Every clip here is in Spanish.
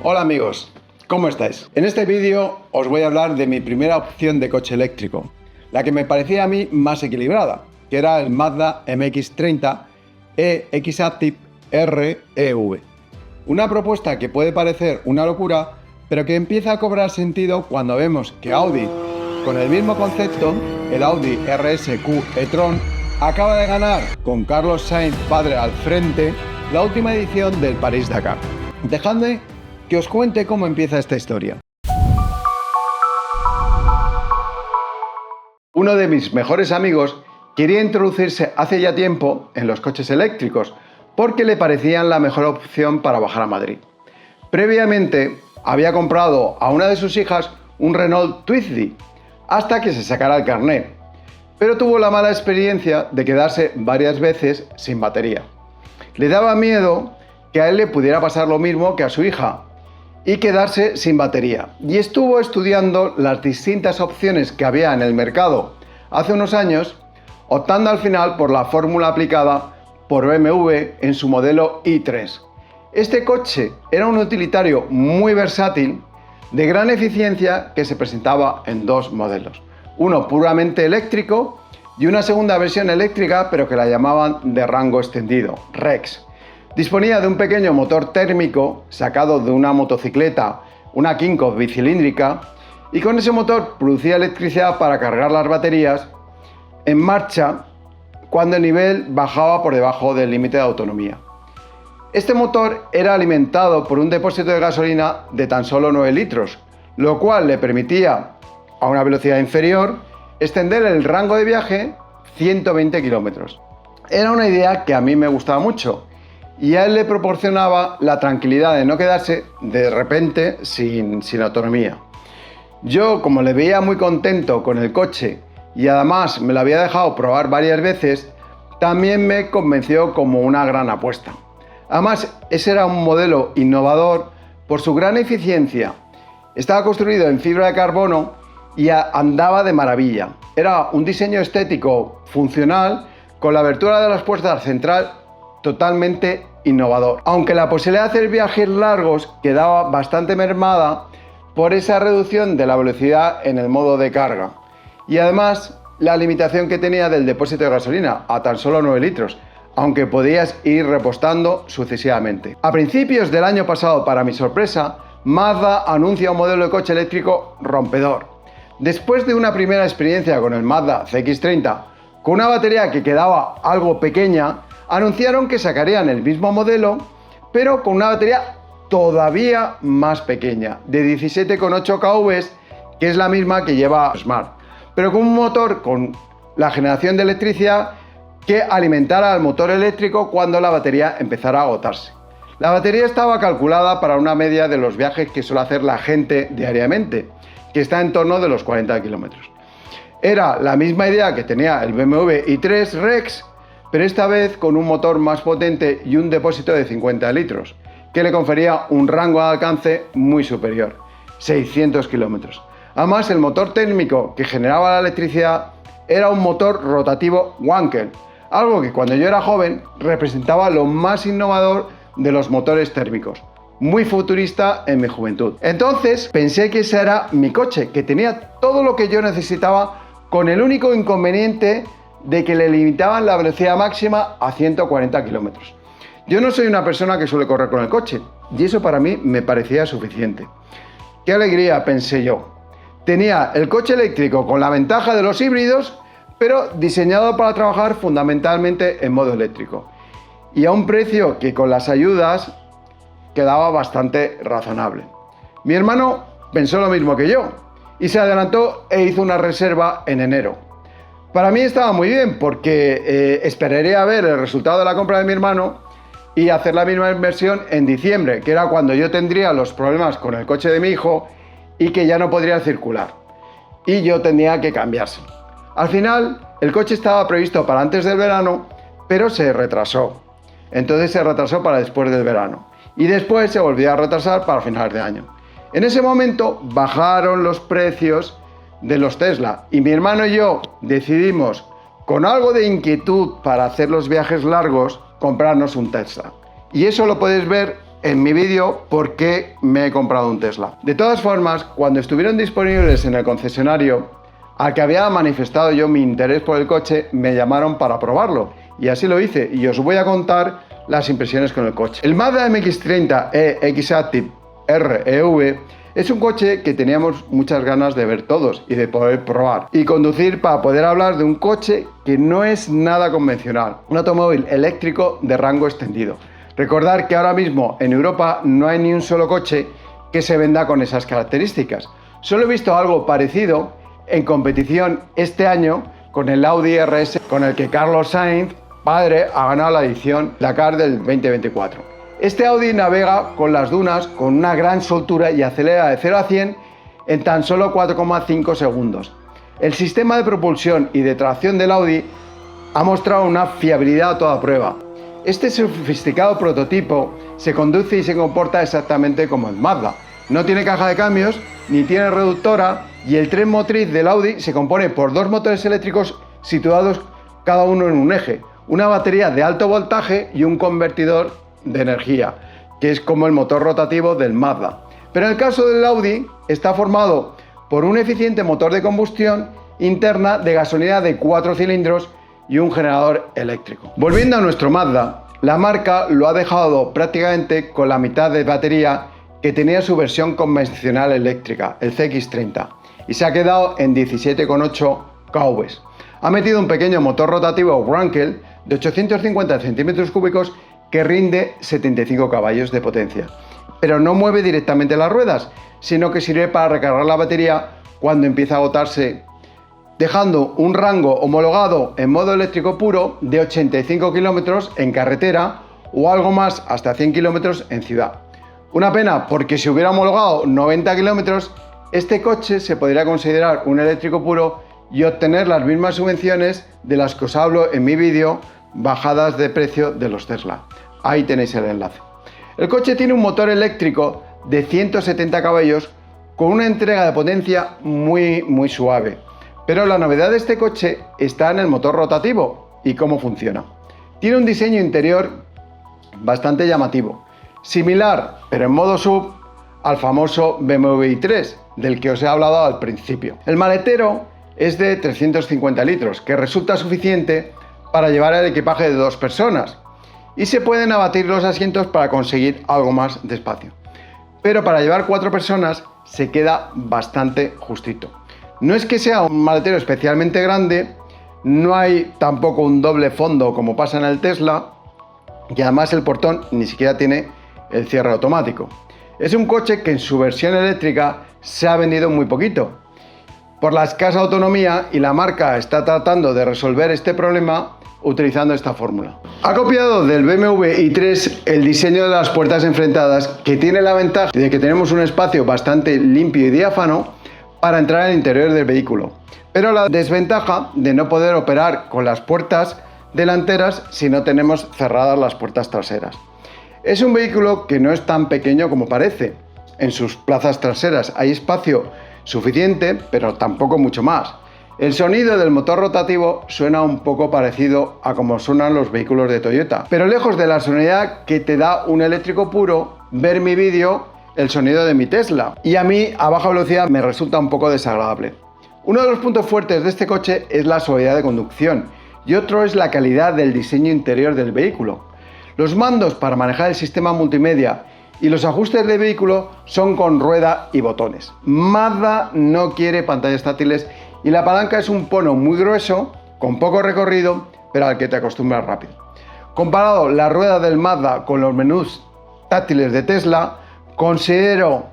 Hola amigos, ¿cómo estáis? En este vídeo os voy a hablar de mi primera opción de coche eléctrico, la que me parecía a mí más equilibrada, que era el Mazda MX-30 e-X-Active REV. Una propuesta que puede parecer una locura, pero que empieza a cobrar sentido cuando vemos que Audi, con el mismo concepto, el Audi RS Q e-tron, acaba de ganar, con Carlos Sainz padre al frente, la última edición del París-Dakar. Dejadme que os cuente cómo empieza esta historia. Uno de mis mejores amigos quería introducirse hace ya tiempo en los coches eléctricos porque le parecían la mejor opción para bajar a Madrid. Previamente había comprado a una de sus hijas un Renault Twizy hasta que se sacara el carnet, pero tuvo la mala experiencia de quedarse varias veces sin batería. Le daba miedo que a él le pudiera pasar lo mismo que a su hija y quedarse sin batería, y estuvo estudiando las distintas opciones que había en el mercado hace unos años, optando al final por la fórmula aplicada por BMW en su modelo i3. Este coche era un utilitario muy versátil, de gran eficiencia, que se presentaba en dos modelos, uno puramente eléctrico y una segunda versión eléctrica, pero que la llamaban de rango extendido, REX. Disponía de un pequeño motor térmico sacado de una motocicleta, una Kinkoff bicilíndrica, y con ese motor producía electricidad para cargar las baterías en marcha cuando el nivel bajaba por debajo del límite de autonomía. Este motor era alimentado por un depósito de gasolina de tan solo 9 litros, lo cual le permitía, a una velocidad inferior, extender el rango de viaje 120 kilómetros. Era una idea que a mí me gustaba mucho, y a él le proporcionaba la tranquilidad de no quedarse de repente sin autonomía. Yo, como le veía muy contento con el coche y además me lo había dejado probar varias veces, también me convenció como una gran apuesta. Además, ese era un modelo innovador por su gran eficiencia. Estaba construido en fibra de carbono y andaba de maravilla. Era un diseño estético funcional con la abertura de las puertas central totalmente innovador. Aunque la posibilidad de hacer viajes largos quedaba bastante mermada por esa reducción de la velocidad en el modo de carga. Y además, la limitación que tenía del depósito de gasolina, a tan solo 9 litros, aunque podías ir repostando sucesivamente. A principios del año pasado, para mi sorpresa, Mazda anuncia un modelo de coche eléctrico rompedor. Después de una primera experiencia con el Mazda CX-30, con una batería que quedaba algo pequeña, anunciaron que sacarían el mismo modelo, pero con una batería todavía más pequeña, de 17,8 kW, que es la misma que lleva Smart, pero con un motor con la generación de electricidad que alimentara al motor eléctrico cuando la batería empezara a agotarse. La batería estaba calculada para una media de los viajes que suele hacer la gente diariamente, que está en torno de los 40 kilómetros. Era la misma idea que tenía el BMW i3 REX, pero esta vez con un motor más potente y un depósito de 50 litros, que le confería un rango de alcance muy superior, 600 kilómetros. Además, el motor térmico que generaba la electricidad era un motor rotativo Wankel, algo que cuando yo era joven representaba lo más innovador de los motores térmicos, muy futurista en mi juventud. Entonces pensé que ese era mi coche, que tenía todo lo que yo necesitaba, con el único inconveniente de que le limitaban la velocidad máxima a 140 kilómetros. Yo no soy una persona que suele correr con el coche, y eso para mí me parecía suficiente. ¡Qué alegría!, pensé yo. Tenía el coche eléctrico con la ventaja de los híbridos, pero diseñado para trabajar fundamentalmente en modo eléctrico, y a un precio que con las ayudas quedaba bastante razonable. Mi hermano pensó lo mismo que yo, y se adelantó e hizo una reserva en enero. Para mí estaba muy bien porque esperaría a ver el resultado de la compra de mi hermano y hacer la misma inversión en diciembre, que era cuando yo tendría los problemas con el coche de mi hijo y que ya no podría circular. Y yo tenía que cambiárselo. Al final, el coche estaba previsto para antes del verano, pero se retrasó. Entonces se retrasó para después del verano. Y después se volvió a retrasar para finales de año. En ese momento bajaron los precios de los Tesla y mi hermano y yo decidimos, con algo de inquietud para hacer los viajes largos, comprarnos un Tesla. Y eso lo puedes ver en mi vídeo por qué me he comprado un Tesla. De todas formas, cuando estuvieron disponibles en el concesionario al que había manifestado yo mi interés por el coche, me llamaron para probarlo y así lo hice, y os voy a contar las impresiones con el coche. El Mazda MX-30e X-Active REV es un coche que teníamos muchas ganas de ver todos y de poder probar y conducir, para poder hablar de un coche que no es nada convencional, un automóvil eléctrico de rango extendido. Recordar que ahora mismo en Europa no hay ni un solo coche que se venda con esas características. Solo he visto algo parecido en competición este año con el Audi RS, con el que Carlos Sainz, padre, ha ganado la edición Dakar del 2024. Este Audi navega con las dunas con una gran soltura y acelera de 0 a 100 en tan solo 4,5 segundos. El sistema de propulsión y de tracción del Audi ha mostrado una fiabilidad a toda prueba. Este sofisticado prototipo se conduce y se comporta exactamente como el Mazda. No tiene caja de cambios, ni tiene reductora, y el tren motriz del Audi se compone por dos motores eléctricos situados cada uno en un eje, una batería de alto voltaje y un convertidor de energía, que es como el motor rotativo del Mazda. Pero en el caso del Audi está formado por un eficiente motor de combustión interna de gasolina de 4 cilindros y un generador eléctrico. Volviendo a nuestro Mazda, la marca lo ha dejado prácticamente con la mitad de batería que tenía su versión convencional eléctrica, el CX-30, y se ha quedado en 17,8 kW. Ha metido un pequeño motor rotativo Wankel de 850 centímetros cúbicos que rinde 75 caballos de potencia, pero no mueve directamente las ruedas, sino que sirve para recargar la batería cuando empieza a agotarse, dejando un rango homologado en modo eléctrico puro de 85 km en carretera o algo más hasta 100 km en ciudad. Una pena, porque si hubiera homologado 90 km, este coche se podría considerar un eléctrico puro y obtener las mismas subvenciones de las que os hablo en mi vídeo, bajadas de precio de los Tesla. Ahí tenéis el enlace. El coche tiene un motor eléctrico de 170 caballos con una entrega de potencia muy suave. Pero la novedad de este coche está en el motor rotativo y cómo funciona. Tiene un diseño interior bastante llamativo, similar, pero en modo sub, al famoso BMW i3, del que os he hablado al principio. El maletero es de 350 litros, que resulta suficiente para llevar el equipaje de 2 personas, y se pueden abatir los asientos para conseguir algo más de espacio. Pero para llevar 4 personas se queda bastante justito. No es que sea un maletero especialmente grande, no hay tampoco un doble fondo como pasa en el Tesla, y además el portón ni siquiera tiene el cierre automático. Es un coche que en su versión eléctrica se ha vendido muy poquito, por la escasa autonomía, y la marca está tratando de resolver este problema utilizando esta fórmula. Ha copiado del BMW i3 el diseño de las puertas enfrentadas, que tiene la ventaja de que tenemos un espacio bastante limpio y diáfano para entrar al interior del vehículo, pero la desventaja de no poder operar con las puertas delanteras si no tenemos cerradas las puertas traseras. Es un vehículo que no es tan pequeño como parece. En sus plazas traseras hay espacio suficiente, pero tampoco mucho más. El sonido del motor rotativo suena un poco parecido a como suenan los vehículos de Toyota, pero lejos de la sonoridad que te da un eléctrico puro, ver mi vídeo, el sonido de mi Tesla, y a mí a baja velocidad me resulta un poco desagradable. Uno de los puntos fuertes de este coche es la suavidad de conducción, y otro es la calidad del diseño interior del vehículo. Los mandos para manejar el sistema multimedia y los ajustes del vehículo son con rueda y botones. Mazda no quiere pantallas táctiles y la palanca es un pono muy grueso, con poco recorrido, pero al que te acostumbras rápido. Comparado la rueda del Mazda con los menús táctiles de Tesla, considero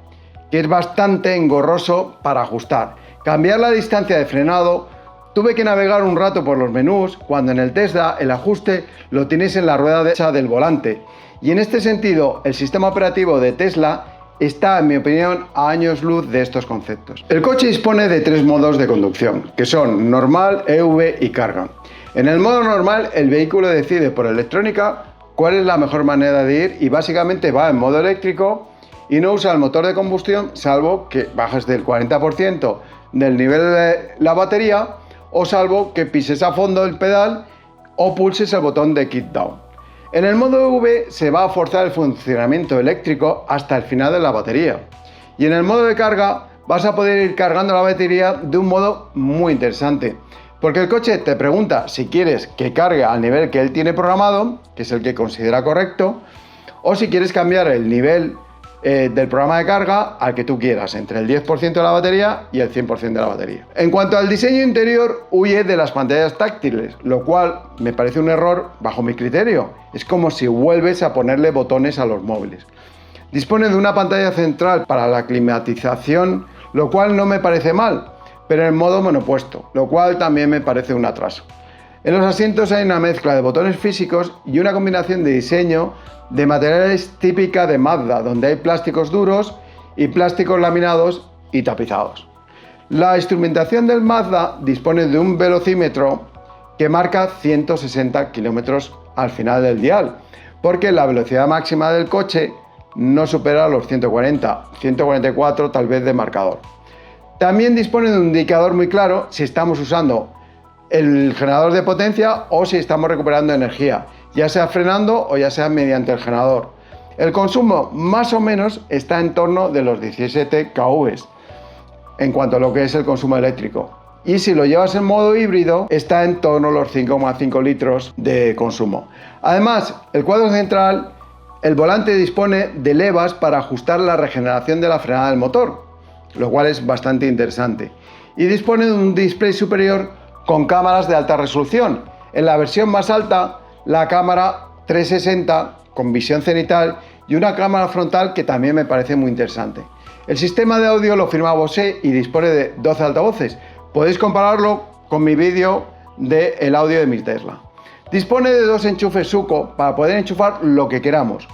que es bastante engorroso para ajustar. Cambiar la distancia de frenado, tuve que navegar un rato por los menús, cuando en el Tesla el ajuste lo tienes en la rueda derecha del volante. Y en este sentido, el sistema operativo de Tesla está, en mi opinión, a años luz de estos conceptos. El coche dispone de 3 modos de conducción, que son normal, EV y carga. En el modo normal, el vehículo decide por electrónica cuál es la mejor manera de ir y básicamente va en modo eléctrico y no usa el motor de combustión, salvo que bajes del 40% del nivel de la batería o salvo que pises a fondo el pedal o pulses el botón de kick down. En el modo EV se va a forzar el funcionamiento eléctrico hasta el final de la batería. Y en el modo de carga vas a poder ir cargando la batería de un modo muy interesante. Porque el coche te pregunta si quieres que cargue al nivel que él tiene programado, que es el que considera correcto, o si quieres cambiar el nivel del programa de carga al que tú quieras, entre el 10% de la batería y el 100% de la batería. En cuanto al diseño interior, huye de las pantallas táctiles, lo cual me parece un error bajo mi criterio. Es como si vuelves a ponerle botones a los móviles. Dispone de una pantalla central para la climatización, lo cual no me parece mal, pero en modo monopuesto, lo cual también me parece un atraso. En los asientos hay una mezcla de botones físicos y una combinación de diseño de materiales típica de Mazda, donde hay plásticos duros y plásticos laminados y tapizados. La instrumentación del Mazda dispone de un velocímetro que marca 160 km al final del dial, porque la velocidad máxima del coche no supera los 140, 144 tal vez de marcador. También dispone de un indicador muy claro si estamos usando el generador de potencia o si estamos recuperando energía, ya sea frenando o ya sea mediante el generador. El consumo más o menos está en torno de los 17 kW en cuanto a lo que es el consumo eléctrico. Y si lo llevas en modo híbrido, está en torno a los 5,5 litros de consumo. Además, el cuadro central, el volante dispone de levas para ajustar la regeneración de la frenada del motor, lo cual es bastante interesante. Y dispone de un display superior con cámaras de alta resolución. En la versión más alta, la cámara 360 con visión cenital y una cámara frontal que también me parece muy interesante. El sistema de audio lo firma Bose y dispone de 12 altavoces. Podéis compararlo con mi vídeo del audio de mi Tesla. Dispone de dos enchufes Suco para poder enchufar lo que queramos.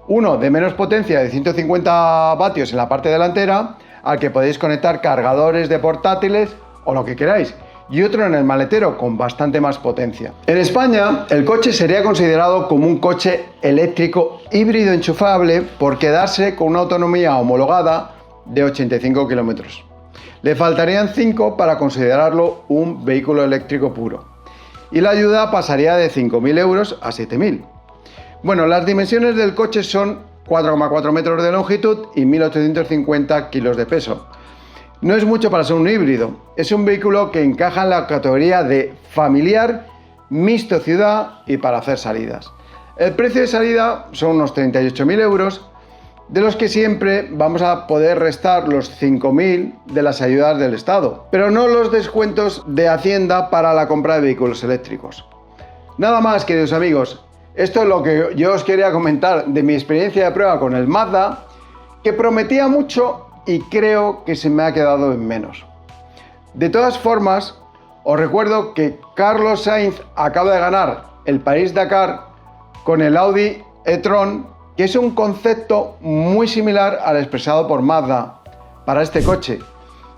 Uno de menos potencia de 150 vatios en la parte delantera, al que podéis conectar cargadores de portátiles o lo que queráis, y otro en el maletero con bastante más potencia. En España, el coche sería considerado como un coche eléctrico híbrido enchufable por quedarse con una autonomía homologada de 85 km. Le faltarían 5 para considerarlo un vehículo eléctrico puro. Y la ayuda pasaría de 5.000 euros a 7.000. Bueno, las dimensiones del coche son 4,4 metros de longitud y 1.850 kilos de peso. No es mucho para ser un híbrido, es un vehículo que encaja en la categoría de familiar, mixto ciudad y para hacer salidas. El precio de salida son unos 38.000 euros, de los que siempre vamos a poder restar los 5.000 de las ayudas del Estado, pero no los descuentos de Hacienda para la compra de vehículos eléctricos. Nada más, queridos amigos, esto es lo que yo os quería comentar de mi experiencia de prueba con el Mazda, que prometía mucho y creo que se me ha quedado en menos. De todas formas, os recuerdo que Carlos Sainz acaba de ganar el París-Dakar con el Audi e-tron, que es un concepto muy similar al expresado por Mazda para este coche.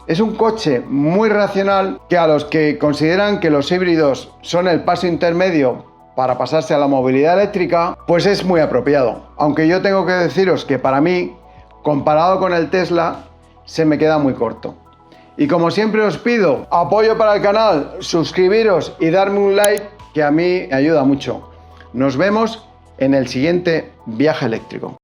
Es un coche muy racional que a los que consideran que los híbridos son el paso intermedio para pasarse a la movilidad eléctrica, pues es muy apropiado. Aunque yo tengo que deciros que para mí, comparado con el Tesla, se me queda muy corto. Y como siempre os pido apoyo para el canal, suscribiros y darme un like, que a mí me ayuda mucho. Nos vemos en el siguiente viaje eléctrico.